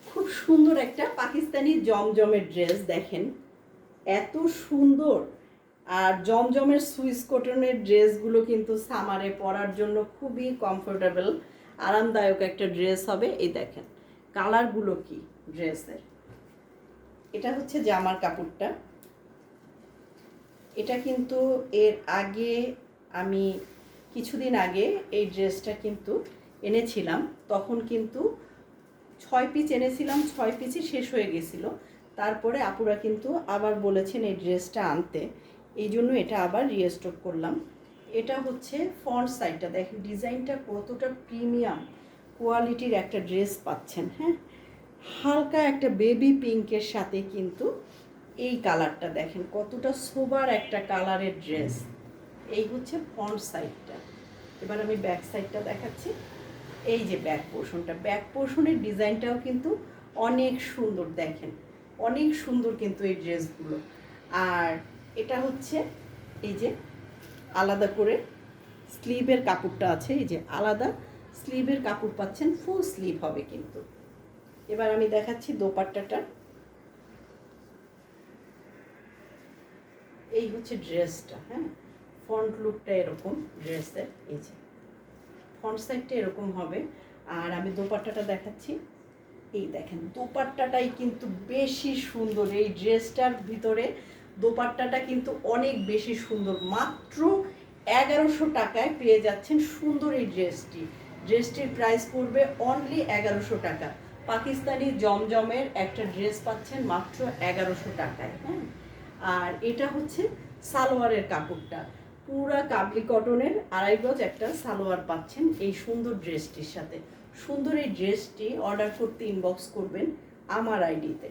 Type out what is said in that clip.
খুব সুন্দর একটা পাকিস্তানি জমজমের ড্রেস দেখেন, এত সুন্দর। আর জমজমের সুইস কটনের ড্রেসগুলো কিন্তু সামারে পরার জন্য খুবই কমফোর্টেবল, আরামদায়ক একটা ড্রেস হবে। এই দেখেন কালারগুলো কি ড্রেসের। এটা হচ্ছে জামার কাপড়টা। এটা কিন্তু এর আগে আমি কিছুদিন আগে এই ড্রেসটা কিন্তু এনেছিলাম, তখন কিন্তু 6 পিস এনেছিলাম, 6 পিসই শেষ হয়ে গেছিল। তারপরে আপুরা কিন্তু আবার বলেছেন এই ড্রেসটা আনতে, এই জন্য এটা আবার রিস্টক করলাম। এটা হচ্ছে ফ্রন্ট সাইডটা দেখেন, ডিজাইনটা কতটা প্রিমিয়াম কোয়ালিটির একটা ড্রেস পাচ্ছেন। হ্যাঁ, হালকা একটা বেবি পিঙ্কের সাথে কিন্তু এই কালারটা দেখেন কতটা সোবার একটা কালারের ড্রেস। এই হচ্ছে ফ্রন্ট সাইডটা। এবার আমি ব্যাক সাইডটা দেখাচ্ছি। এই যে ব্যাক পোর্শনটা, ব্যাক পোর্শনের ডিজাইনটাও কিন্তু অনেক সুন্দর দেখেন, অনেক সুন্দর কিন্তু এই ড্রেসগুলো। আর এটা হচ্ছে এই যে আলাদা করে স্লিভের কাপড়টা আছে, এই যে আলাদা স্লিভের কাপড় পাচ্ছেন, ফুল স্লিভ হবে কিন্তু। এবার আমি দেখাচ্ছি দোপাট্টাটা। এই হচ্ছে ড্রেসটা। হ্যাঁ, ফ্রন্ট লুকটা এরকম ড্রেসের, এই যে ফ্রন্ট সাইডটা এরকম হবে। আর আমি দোপাট্টাটা দেখাচ্ছি। এই দেখেন দোপাট্টাটাই কিন্তু বেশি সুন্দর, এই ড্রেসটার ভিতরে দোপাট্টাটা কিন্তু অনেক বেশি সুন্দর। মাত্র 1100 টাকায় পেয়ে যাচ্ছেন সুন্দর এই ড্রেসটি। ড্রেসটির প্রাইস পড়বে অনলি 1100 টাকা। পাকিস্তানি জমজমের একটা ড্রেস পাচ্ছেন মাত্র 1100 টাকায়। হ্যাঁ, আর এটা হচ্ছে সালোয়ারের কাপড়টা, পুরা কাবলি কটনের 2.5 গজ একটা সালোয়ার পাচ্ছেন এই সুন্দর ড্রেসটির সাথে। সুন্দর এই ড্রেসটি অর্ডার করতে ইনবক্স করবেন আমার আইডিতে।